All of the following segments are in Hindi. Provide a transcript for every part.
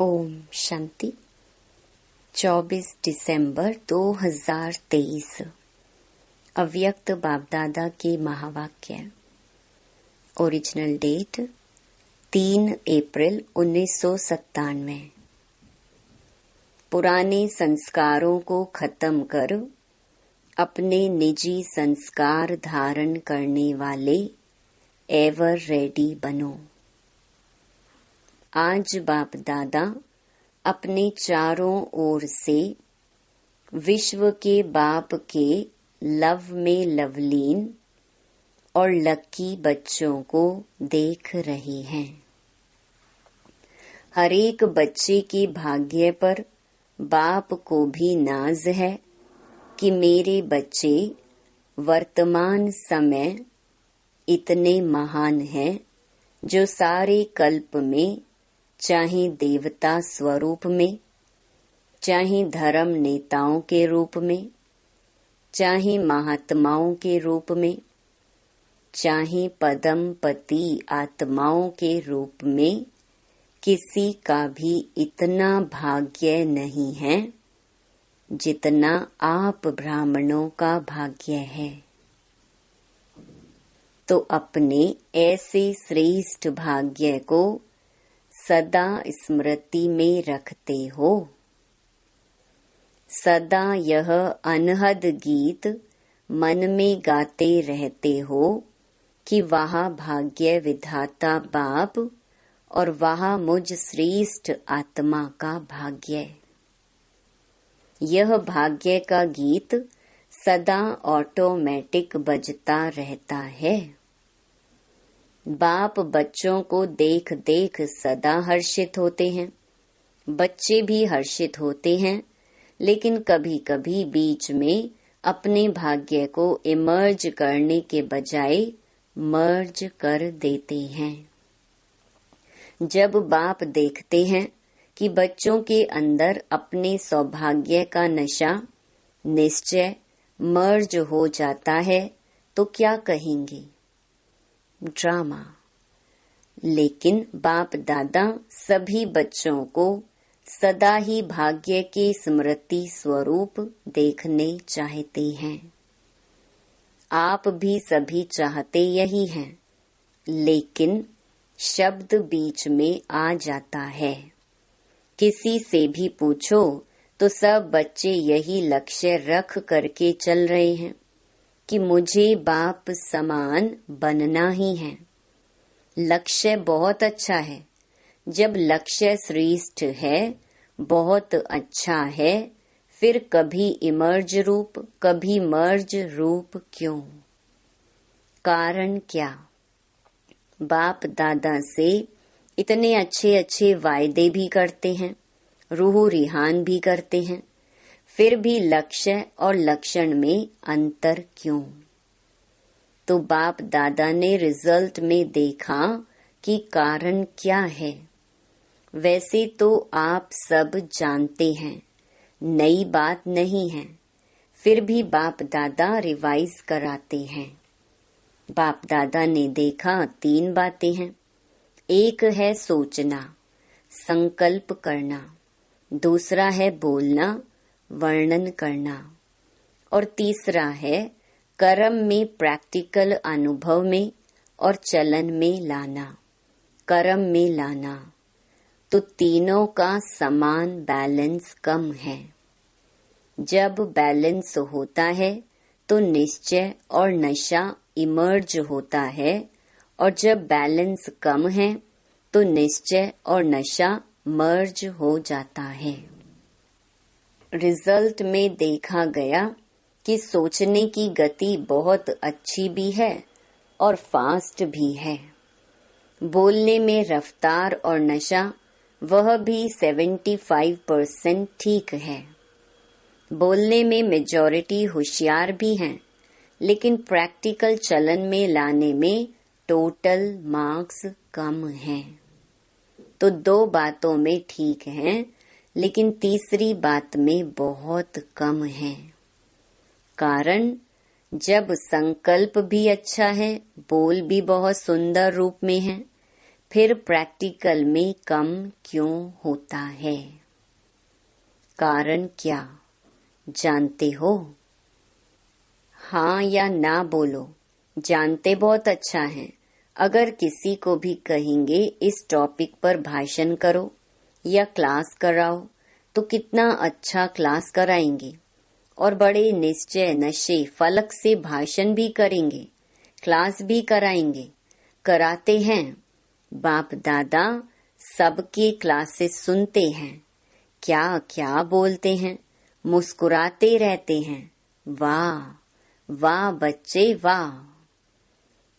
ओम शांति। 24 दिसंबर 2023 अव्यक्त बापदादा के महावाक्य। ओरिजिनल डेट 3 अप्रैल 1997। पुराने संस्कारों को खत्म कर अपने निजी संस्कार धारण करने वाले एवर रेडी बनो। आज बाप दादा अपने चारों ओर से विश्व के बाप के लव में लवलीन और लकी बच्चों को देख रहे हैं। हर एक बच्चे के भाग्य पर बाप को भी नाज है कि मेरे बच्चे वर्तमान समय इतने महान हैं जो सारे कल्प में, चाहे देवता स्वरूप में, चाहे धर्म नेताओं के रूप में, चाहे महात्माओं के रूप में, चाहे पदमपति आत्माओं के रूप में, किसी का भी इतना भाग्य नहीं है जितना आप ब्राह्मणों का भाग्य है। तो अपने ऐसे श्रेष्ठ भाग्य को सदा स्मृति में रखते हो। सदा यह अनहद गीत मन में गाते रहते हो कि वहाँ भाग्य विधाता बाप और वहाँ मुझ श्रेष्ठ आत्मा का भाग्य। यह भाग्य का गीत सदा ऑटोमेटिक बजता रहता है। बाप बच्चों को देख देख सदा हर्षित होते हैं। बच्चे भी हर्षित होते हैं, लेकिन कभी कभी बीच में अपने भाग्य को इमर्ज करने के बजाय मर्ज कर देते हैं। जब बाप देखते हैं कि बच्चों के अंदर अपने सौभाग्य का नशा निश्चय मर्ज हो जाता है, तो क्या कहेंगे? ड्रामा। लेकिन बाप दादा सभी बच्चों को सदा ही भाग्य के स्मृति स्वरूप देखने चाहते हैं। आप भी सभी चाहते यही हैं, लेकिन शब्द बीच में आ जाता है। किसी से भी पूछो तो सब बच्चे यही लक्ष्य रख करके चल रहे हैं कि मुझे बाप समान बनना ही है। लक्ष्य बहुत अच्छा है। जब लक्ष्य श्रेष्ठ है, बहुत अच्छा है, फिर कभी इमर्ज रूप, कभी मर्ज रूप क्यों? कारण क्या? बाप दादा से इतने अच्छे अच्छे वायदे भी करते हैं, रूह रिहान भी करते हैं, फिर भी लक्ष्य और लक्षण में अंतर क्यों? तो बाप दादा ने रिजल्ट में देखा कि कारण क्या है। वैसे तो आप सब जानते हैं, नई बात नहीं है, फिर भी बाप दादा रिवाइज कराते हैं। बाप दादा ने देखा 3 बातें हैं। एक है सोचना, संकल्प करना, दूसरा है बोलना, वर्णन करना, और तीसरा है कर्म में प्रैक्टिकल अनुभव में और चलन में लाना, कर्म में लाना। तो तीनों का समान बैलेंस कम है। जब बैलेंस होता है तो निश्चय और नशा इमर्ज होता है, और जब बैलेंस कम है तो निश्चय और नशा मर्ज हो जाता है। रिजल्ट में देखा गया कि सोचने की गति बहुत अच्छी भी है और फास्ट भी है। बोलने में रफ्तार और नशा वह भी 75% ठीक है। बोलने में मेजॉरिटी होशियार भी हैं, लेकिन प्रैक्टिकल चलन में लाने में टोटल मार्क्स कम हैं। तो 2 बातों में ठीक हैं, लेकिन तीसरी बात में बहुत कम है। कारण जब संकल्प भी अच्छा है, बोल भी बहुत सुंदर रूप में है, फिर प्रैक्टिकल में कम क्यों होता है? कारण क्या जानते हो? हाँ या ना बोलो। जानते बहुत अच्छा है। अगर किसी को भी कहेंगे इस टॉपिक पर भाषण करो या क्लास कराओ तो कितना अच्छा क्लास कराएंगे और बड़े निश्चय नशे फलक से भाषण भी करेंगे, क्लास भी कराएंगे, कराते हैं। बाप दादा सबके क्लासेस सुनते हैं, क्या क्या बोलते हैं, मुस्कुराते रहते हैं। वाह वाह बच्चे वाह।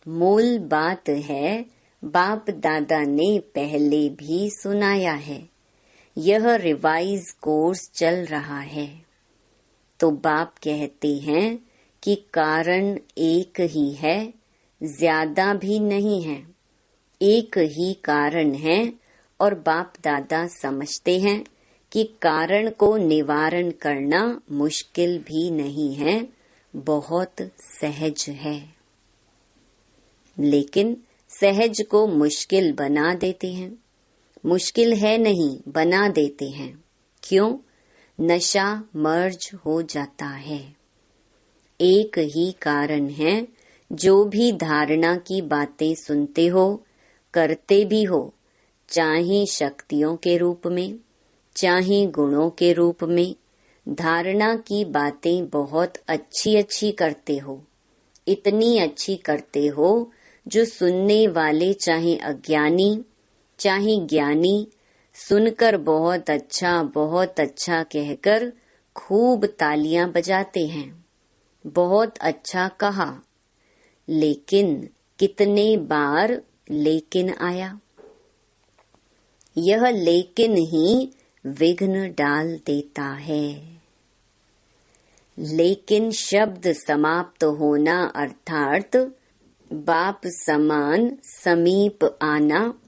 मूल बात है बाप दादा ने पहले भी सुनाया है। यह रिवाइज कोर्स चल रहा है। तो बाप कहते हैं कि कारण एक ही है, ज्यादा भी नहीं है। एक ही कारण है और बाप दादा समझते हैं कि कारण को निवारण करना मुश्किल भी नहीं है, बहुत सहज है। लेकिन सहज को मुश्किल बना देते हैं। मुश्किल है नहीं, बना देते हैं। क्यों? नशा मर्ज हो जाता है। एक ही कारण है। जो भी धारणा की बातें सुनते हो, करते भी हो, चाहे शक्तियों के रूप में, चाहे गुणों के रूप में, धारणा की बातें बहुत अच्छी अच्छी करते हो। इतनी अच्छी करते हो जो सुनने वाले चाहे अज्ञानी चाहे ज्ञानी सुनकर बहुत अच्छा कहकर खूब तालियां बजाते हैं। बहुत अच्छा कहा। लेकिन कितने बार लेकिन आया? यह लेकिन ही विघ्न डाल देता है। लेकिन शब्द समाप्त होना अर्थात बाप समान समीप आना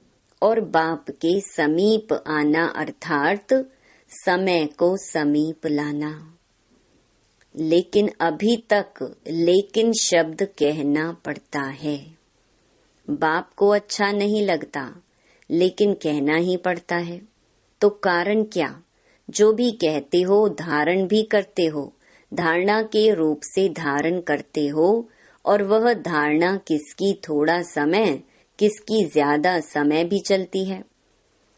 और बाप के समीप आना अर्थात समय को समीप लाना। लेकिन अभी तक लेकिन शब्द कहना पड़ता है। बाप को अच्छा नहीं लगता, लेकिन कहना ही पड़ता है। तो कारण क्या? जो भी कहते हो धारण भी करते हो, धारणा के रूप से धारण करते हो, और वह धारणा किसकी थोड़ा समय, किसकी ज्यादा समय भी चलती है।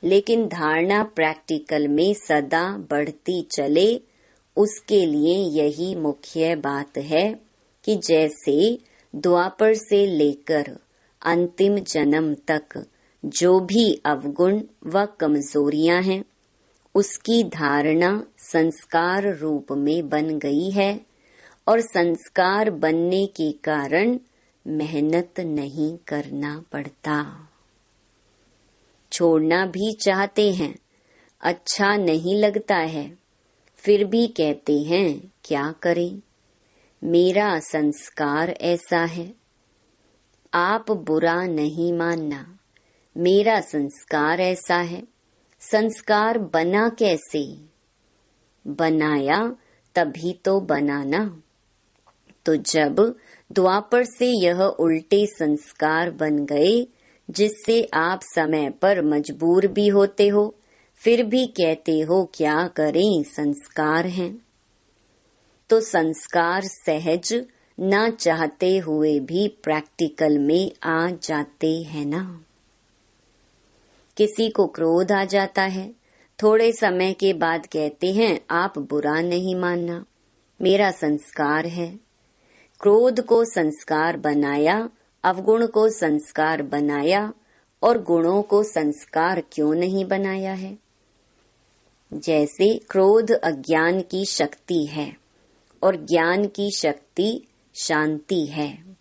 लेकिन धारणा प्रैक्टिकल में सदा बढ़ती चले, उसके लिए यही मुख्य बात है कि जैसे द्वापर से लेकर अंतिम जन्म तक जो भी अवगुण व कमजोरियां हैं, उसकी धारणा संस्कार रूप में बन गई है और संस्कार बनने के कारण मेहनत नहीं करना पड़ता। छोड़ना भी चाहते हैं, अच्छा नहीं लगता है, फिर भी कहते हैं क्या करें, मेरा संस्कार ऐसा है। आप बुरा नहीं मानना, मेरा संस्कार ऐसा है। संस्कार बना कैसे? बनाया तभी तो बनाना। तो जब द्वापर से यह उल्टे संस्कार बन गए, जिससे आप समय पर मजबूर भी होते हो, फिर भी कहते हो क्या करें, संस्कार हैं। तो संस्कार सहज ना चाहते हुए भी प्रैक्टिकल में आ जाते हैं ना। किसी को क्रोध आ जाता है, थोड़े समय के बाद कहते हैं आप बुरा नहीं मानना, मेरा संस्कार है। क्रोध को संस्कार बनाया, अवगुण को संस्कार बनाया, और गुणों को संस्कार क्यों नहीं बनाया है? जैसे क्रोध अज्ञान की शक्ति है और ज्ञान की शक्ति शांति है,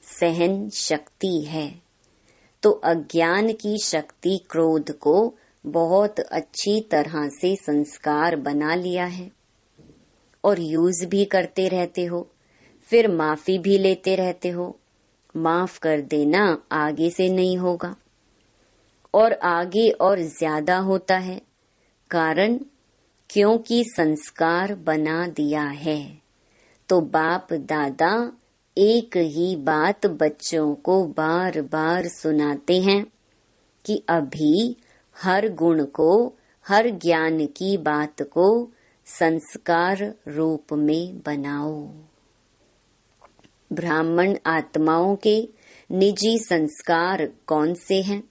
सहन शक्ति है। तो अज्ञान की शक्ति क्रोध को बहुत अच्छी तरह से संस्कार बना लिया है और यूज भी करते रहते हो, फिर माफी भी लेते रहते हो। माफ कर देना आगे से नहीं होगा और आगे और ज्यादा होता है। कारण क्योंकि संस्कार बना दिया है। तो बाप दादा एक ही बात बच्चों को बार बार सुनाते हैं कि अभी हर गुण को, हर ज्ञान की बात को संस्कार रूप में बनाओ। ब्राह्मण आत्माओं के निजी संस्कार कौन से हैं?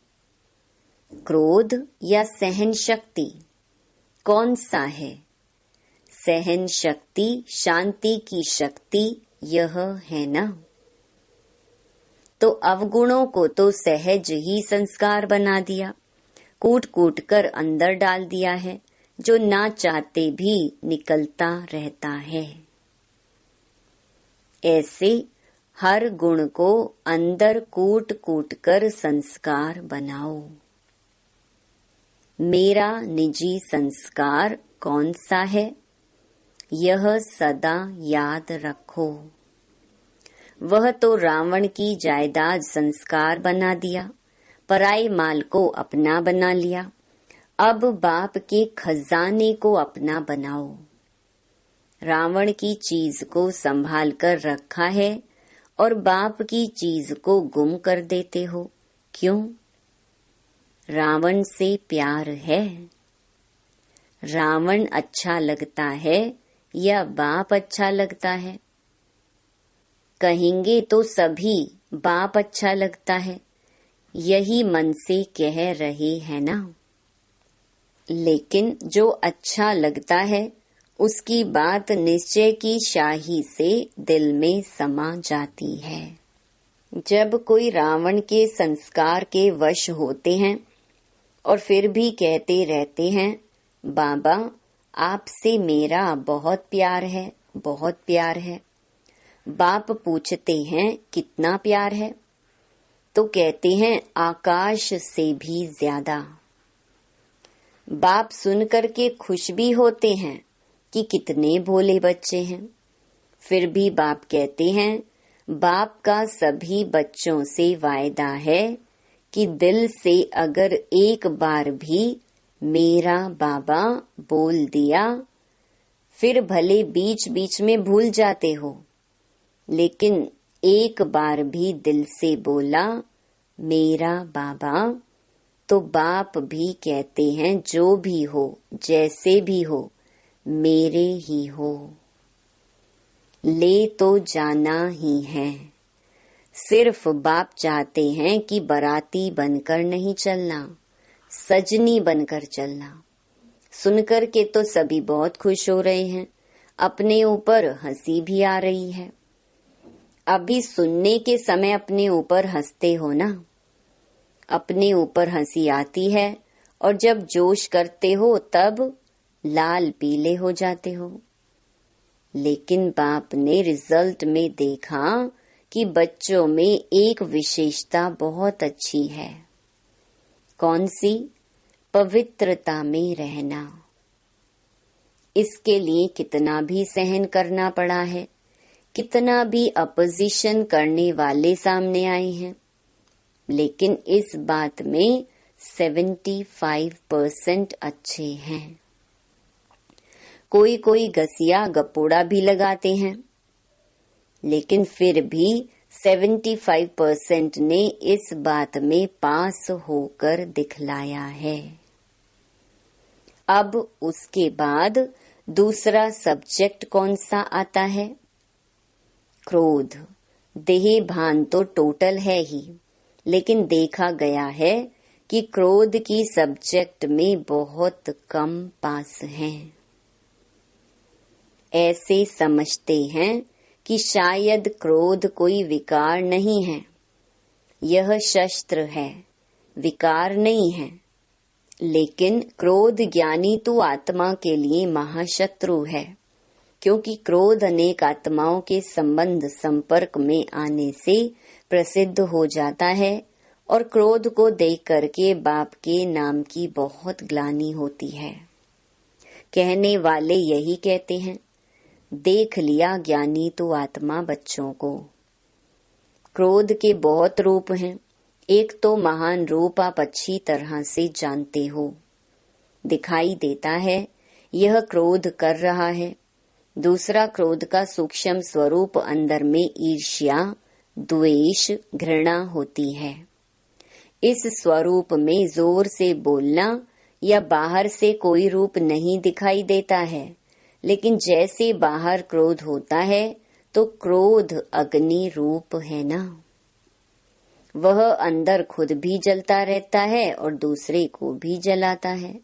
क्रोध या सहन शक्ति? कौन सा है? सहन शक्ति शांति की शक्ति यह है ना। तो अवगुणों को तो सहज ही संस्कार बना दिया, कूट कूट कर अंदर डाल दिया है, जो ना चाहते भी निकलता रहता है। ऐसे हर गुण को अंदर कूट कूट कर संस्कार बनाओ। मेरा निजी संस्कार कौन सा है, यह सदा याद रखो। वह तो रावण की जायदाद संस्कार बना दिया, पराये माल को अपना बना लिया। अब बाप के खजाने को अपना बनाओ। रावण की चीज को संभाल कर रखा है और बाप की चीज को गुम कर देते हो, क्यों? रावण से प्यार है? रावण अच्छा लगता है या बाप अच्छा लगता है? कहेंगे तो सभी बाप अच्छा लगता है, यही मन से कह रहे हैं ना। लेकिन जो अच्छा लगता है उसकी बात निश्चय की शाही से दिल में समा जाती है। जब कोई रावण के संस्कार के वश होते हैं और फिर भी कहते रहते हैं, बाबा आपसे मेरा बहुत प्यार है, बहुत प्यार है। बाप पूछते हैं कितना प्यार है, तो कहते हैं आकाश से भी ज्यादा। बाप सुनकर के खुश भी होते हैं कि कितने भोले बच्चे हैं। फिर भी बाप कहते हैं, बाप का सभी बच्चों से वायदा है कि दिल से अगर एक बार भी मेरा बाबा बोल दिया, फिर भले बीच बीच में भूल जाते हो, लेकिन एक बार भी दिल से बोला मेरा बाबा, तो बाप भी कहते हैं जो भी हो, जैसे भी हो, मेरे ही हो। ले तो जाना ही है। सिर्फ बाप चाहते हैं कि बाराती बनकर नहीं चलना, सजनी बनकर चलना। सुनकर के तो सभी बहुत खुश हो रहे हैं, अपने ऊपर हंसी भी आ रही है। अभी सुनने के समय अपने ऊपर हंसते हो ना, अपने ऊपर हंसी आती है और जब जोश करते हो तब लाल पीले हो जाते हो। लेकिन बाप ने रिजल्ट में देखा कि बच्चों में एक विशेषता बहुत अच्छी है। कौन सी? पवित्रता में रहना। इसके लिए कितना भी सहन करना पड़ा है, कितना भी अपोजिशन करने वाले सामने आए हैं, लेकिन इस बात में 75% अच्छे हैं। कोई कोई घसिया गपोड़ा भी लगाते हैं, लेकिन फिर भी 75% ने इस बात में पास होकर दिखलाया है। अब उसके बाद दूसरा सब्जेक्ट कौन सा आता है? क्रोध। देह भान तो टोटल है ही, लेकिन देखा गया है कि क्रोध की सब्जेक्ट में बहुत कम पास हैं। ऐसे समझते हैं कि शायद क्रोध कोई विकार नहीं है, यह शस्त्र है, विकार नहीं है। लेकिन क्रोध ज्ञानी तो आत्मा के लिए महाशत्रु है, क्योंकि क्रोध अनेक आत्माओं के संबंध संपर्क में आने से प्रसिद्ध हो जाता है और क्रोध को देख करके बाप के नाम की बहुत ग्लानि होती है। कहने वाले यही कहते हैं, देख लिया ज्ञानी तो आत्मा बच्चों को। क्रोध के बहुत रूप हैं। एक तो महान रूप आप अच्छी तरह से जानते हो, दिखाई देता है यह क्रोध कर रहा है। दूसरा, क्रोध का सूक्ष्म स्वरूप अंदर में ईर्ष्या, द्वेष, घृणा होती है। इस स्वरूप में जोर से बोलना या बाहर से कोई रूप नहीं दिखाई देता है, लेकिन जैसे बाहर क्रोध होता है तो क्रोध अग्नि रूप है ना। वह अंदर खुद भी जलता रहता है और दूसरे को भी जलाता है।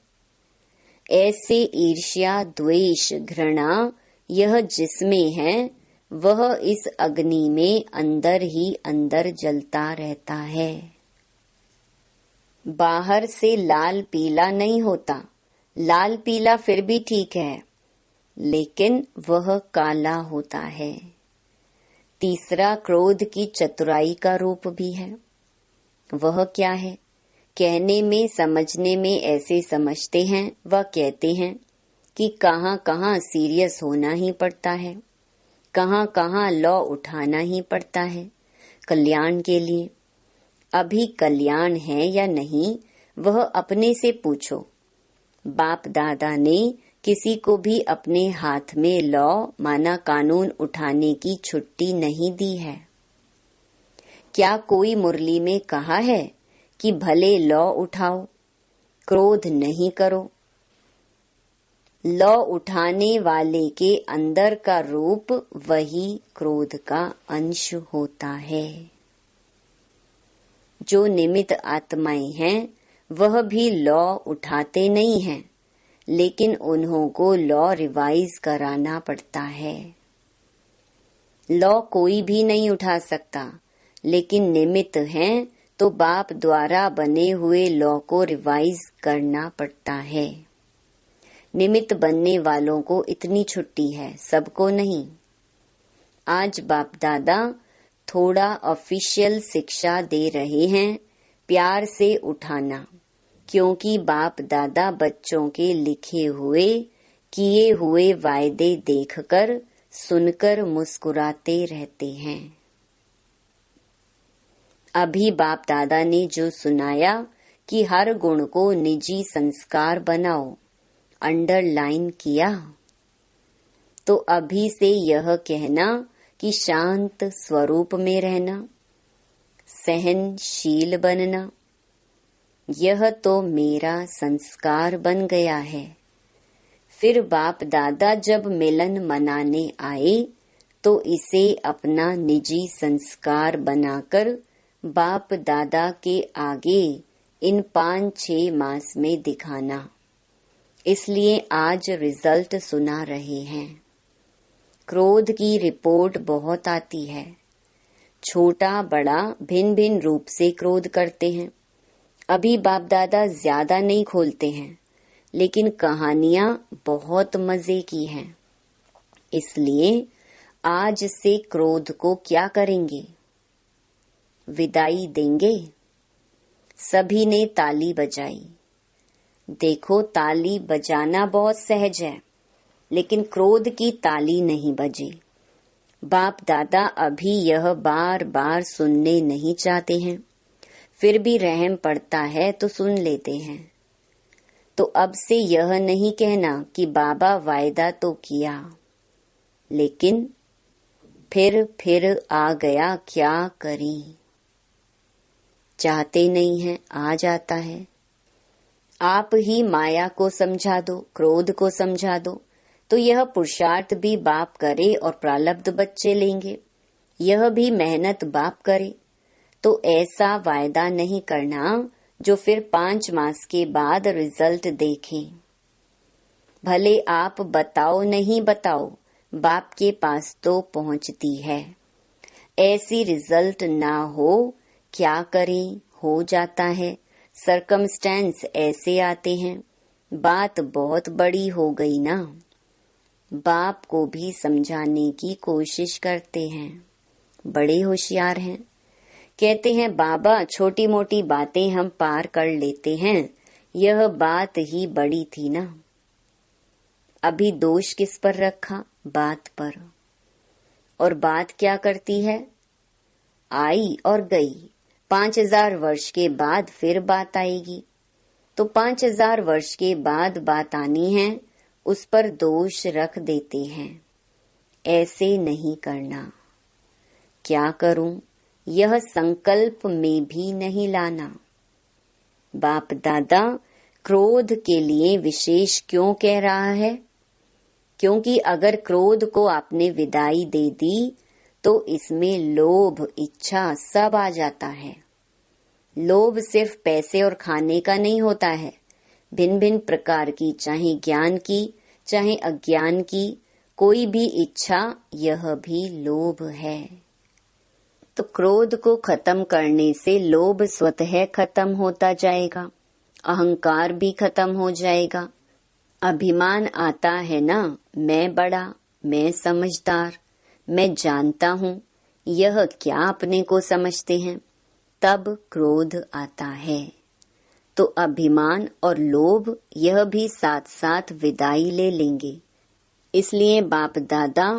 ऐसे ईर्ष्या, द्वेष, घृणा यह जिसमें है वह इस अग्नि में अंदर ही अंदर जलता रहता है। बाहर से लाल पीला नहीं होता। लाल पीला फिर भी ठीक है, लेकिन वह काला होता है। तीसरा क्रोध की चतुराई का रूप भी है। वह क्या है? कहने में समझने में ऐसे समझते हैं व कहते हैं कि कहाँ कहाँ सीरियस होना ही पड़ता है, कहाँ कहाँ लौ उठाना ही पड़ता है कल्याण के लिए। अभी कल्याण है या नहीं वह अपने से पूछो। बाप दादा ने किसी को भी अपने हाथ में लॉ माना कानून उठाने की छुट्टी नहीं दी है। क्या कोई मुरली में कहा है कि भले लॉ उठाओ, क्रोध नहीं करो? लॉ उठाने वाले के अंदर का रूप वही क्रोध का अंश होता है। जो निमित्त आत्माएं हैं वह भी लॉ उठाते नहीं हैं, लेकिन उन्हों को लॉ रिवाइज कराना पड़ता है। लॉ कोई भी नहीं उठा सकता, लेकिन निमित्त हैं तो बाप द्वारा बने हुए लॉ को रिवाइज करना पड़ता है। निमित्त बनने वालों को इतनी छुट्टी है, सबको नहीं। आज बाप दादा थोड़ा ऑफिशियल शिक्षा दे रहे हैं, प्यार से उठाना, क्योंकि बाप दादा बच्चों के लिखे हुए किए हुए वायदे देखकर सुनकर मुस्कुराते रहते हैं। अभी बाप दादा ने जो सुनाया कि हर गुण को निजी संस्कार बनाओ, अंडरलाइन किया, तो अभी से यह कहना कि शांत स्वरूप में रहना, सहनशील बनना, यह तो मेरा संस्कार बन गया है। फिर बाप दादा जब मिलन मनाने आए तो इसे अपना निजी संस्कार बनाकर बाप दादा के आगे इन 5-6 मास में दिखाना। इसलिए आज रिजल्ट सुना रहे हैं। क्रोध की रिपोर्ट बहुत आती है। छोटा बड़ा भिन्न भिन्न रूप से क्रोध करते हैं। अभी बाप दादा ज्यादा नहीं खोलते हैं, लेकिन कहानियां बहुत मजे की हैं। इसलिए आज से क्रोध को क्या करेंगे? विदाई देंगे। सभी ने ताली बजाई। देखो, ताली बजाना बहुत सहज है, लेकिन क्रोध की ताली नहीं बजी। बाप दादा अभी यह बार बार सुनने नहीं चाहते हैं, फिर भी रहम पड़ता है तो सुन लेते हैं। तो अब से यह नहीं कहना कि बाबा वायदा तो किया, लेकिन फिर आ गया, क्या करें? चाहते नहीं हैं, आ जाता है। आप ही माया को समझा दो, क्रोध को समझा दो, तो यह पुरुषार्थ भी बाप करे और प्रारब्ध बच्चे लेंगे। यह भी मेहनत बाप करे। तो ऐसा वायदा नहीं करना जो फिर 5 मास के बाद रिजल्ट देखें। भले आप बताओ नहीं बताओ, बाप के पास तो पहुंचती है। ऐसी रिजल्ट ना हो, क्या करें? हो जाता है। सरकमस्टेंस ऐसे आते हैं। बात बहुत बड़ी हो गई ना। बाप को भी समझाने की कोशिश करते हैं। बड़े होशियार हैं। कहते हैं बाबा छोटी मोटी बातें हम पार कर लेते हैं, यह बात ही बड़ी थी ना। अभी दोष किस पर रखा? बात पर। और बात क्या करती है? आई और गई। 5000 वर्ष के बाद फिर बात आएगी। तो 5000 वर्ष के बाद बात आनी है, उस पर दोष रख देते हैं। ऐसे नहीं करना। क्या करूं? यह संकल्प में भी नहीं लाना। बाप दादा क्रोध के लिए विशेष क्यों कह रहा है? क्योंकि अगर क्रोध को आपने विदाई दे दी तो इसमें लोभ, इच्छा सब आ जाता है। लोभ सिर्फ पैसे और खाने का नहीं होता है, भिन्न भिन्न प्रकार की, चाहे ज्ञान की चाहे अज्ञान की कोई भी इच्छा, यह भी लोभ है। तो क्रोध को खत्म करने से लोभ स्वतः खत्म होता जाएगा, अहंकार भी खत्म हो जाएगा। अभिमान आता है ना, मैं बड़ा, मैं समझदार, मैं जानता हूँ, यह क्या अपने को समझते हैं, तब क्रोध आता है। तो अभिमान और लोभ यह भी साथ साथ विदाई ले लेंगे। इसलिए बाप दादा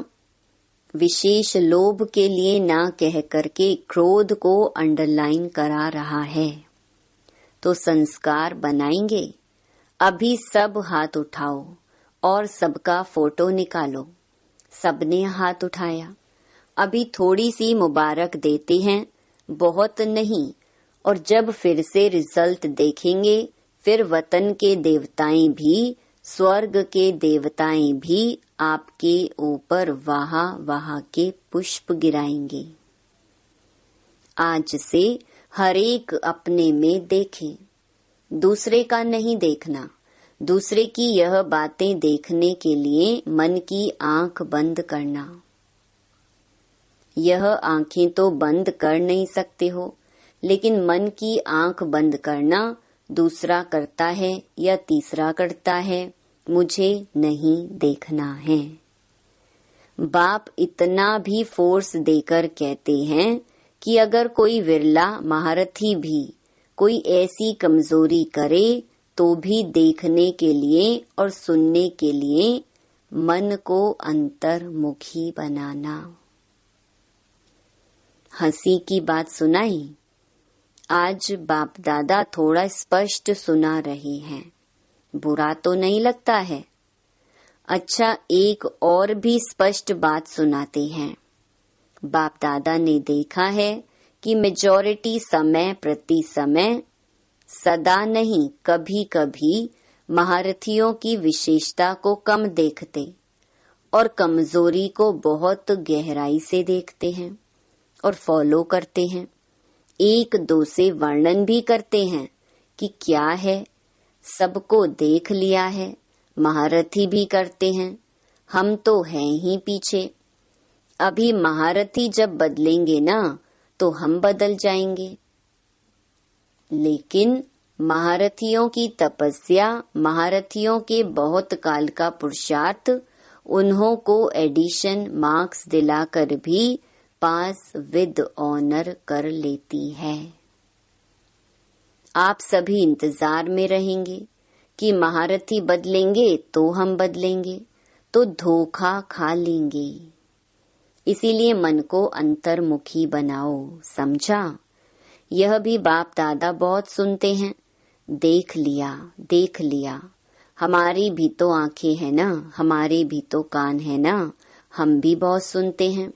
विशेष लोभ के लिए ना कह करके क्रोध को अंडरलाइन करा रहा है। तो संस्कार बनाएंगे। अभी सब हाथ उठाओ और सबका फोटो निकालो। सबने हाथ उठाया। अभी थोड़ी सी मुबारक देते हैं, बहुत नहीं, और जब फिर से रिजल्ट देखेंगे फिर वतन के देवताएं भी, स्वर्ग के देवताएं भी आपके ऊपर वाह वाह के पुष्प गिराएंगे। आज से हर एक अपने में देखे, दूसरे का नहीं देखना। दूसरे की यह बातें देखने के लिए मन की आंख बंद करना। यह आंखें तो बंद कर नहीं सकते हो, लेकिन मन की आंख बंद करना, दूसरा करता है या तीसरा करता है, मुझे नहीं देखना है। बाप इतना भी फोर्स देकर कहते हैं कि अगर कोई विरला महारथी भी कोई ऐसी कमजोरी करे तो भी देखने के लिए और सुनने के लिए मन को अंतर्मुखी बनाना। हंसी की बात सुनाई। आज बाप दादा थोड़ा स्पष्ट सुना रहे हैं, बुरा तो नहीं लगता है। अच्छा, एक और भी स्पष्ट बात सुनाते हैं। बाप दादा ने देखा है कि मेजॉरिटी समय प्रति समय, सदा नहीं कभी कभी, महारथियों की विशेषता को कम देखते और कमजोरी को बहुत गहराई से देखते हैं और फॉलो करते हैं। एक दो से वर्णन भी करते हैं कि क्या है, सबको देख लिया है, महारथी भी करते हैं, हम तो हैं ही पीछे। अभी महारथी जब बदलेंगे ना तो हम बदल जाएंगे। लेकिन महारथियों की तपस्या, महारथियों के बहुत काल का पुरुषार्थ उन्हों को एडिशन मार्क्स दिलाकर भी पास विद ऑनर कर लेती है। आप सभी इंतजार में रहेंगे कि महारथी बदलेंगे तो हम बदलेंगे, तो धोखा खा लेंगे। इसीलिए मन को अंतर्मुखी बनाओ, समझा? यह भी बाप दादा बहुत सुनते हैं। देख लिया, देख लिया, हमारी भी तो आंखें हैं ना, हमारे भी तो कान है ना, हम भी बहुत सुनते हैं।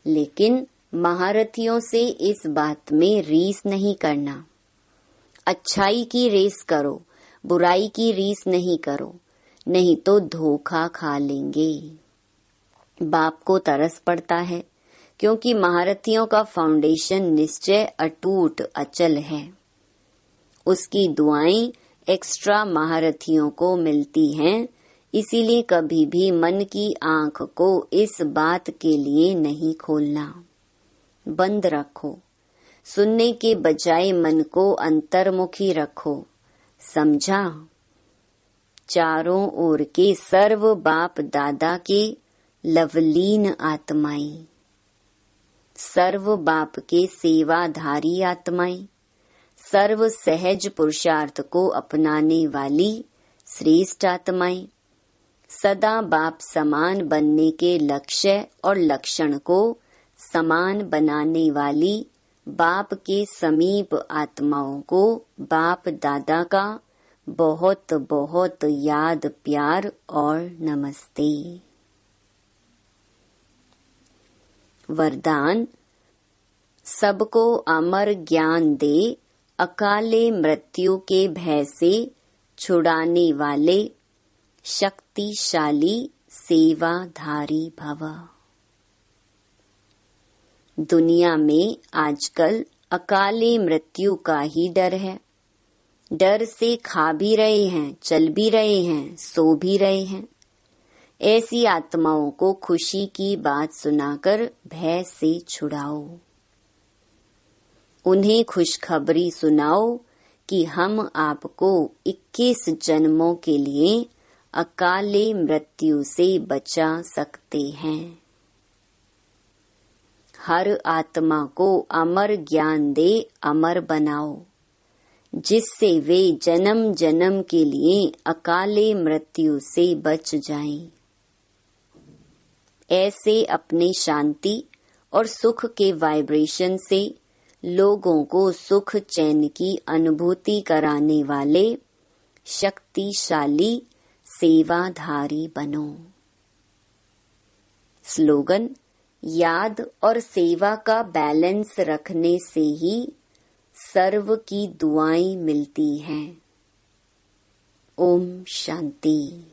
लेकिन महारथियों से इस बात में रीस नहीं करना। अच्छाई की रेस करो, बुराई की रीस नहीं करो, नहीं तो धोखा खा लेंगे। बाप को तरस पड़ता है क्योंकि महारथियों का फाउंडेशन निश्चय अटूट अचल है। उसकी दुआएं एक्स्ट्रा महारथियों को मिलती हैं, इसीलिए कभी भी मन की आंख को इस बात के लिए नहीं खोलना, बंद रखो। सुनने के बजाय मन को अंतर्मुखी रखो, समझा? चारों ओर के सर्व बाप दादा के लवलीन आत्माएं, सर्व बाप के सेवाधारी आत्माएं, सर्व सहज पुरुषार्थ को अपनाने वाली श्रेष्ठ आत्माएं, सदा बाप समान बनने के लक्ष्य और लक्षण को समान बनाने वाली बाप के समीप आत्माओं को बाप दादा का बहुत बहुत याद, प्यार और नमस्ते। वरदान: सबको अमर ज्ञान दे अकाले मृत्यु के भय से छुड़ाने वाले शक्तिशाली सेवाधारी भव। दुनिया में आजकल अकाले मृत्यु का ही डर है। डर से खा भी रहे हैं, चल भी रहे हैं, सो भी रहे हैं। ऐसी आत्माओं को खुशी की बात सुनाकर भय से छुड़ाओ। उन्हें खुशखबरी सुनाओ कि हम आपको 21 जन्मों के लिए अकाले मृत्यु से बचा सकते हैं। हर आत्मा को अमर ज्ञान दे अमर बनाओ, जिससे वे जन्म जन्म के लिए अकाले मृत्यु से बच जाएं। ऐसे अपने शांति और सुख के वाइब्रेशन से लोगों को सुख चैन की अनुभूति कराने वाले शक्तिशाली सेवाधारी बनो। स्लोगन: याद और सेवा का बैलेंस रखने से ही सर्व की दुआएं मिलती हैं। ओम शांति।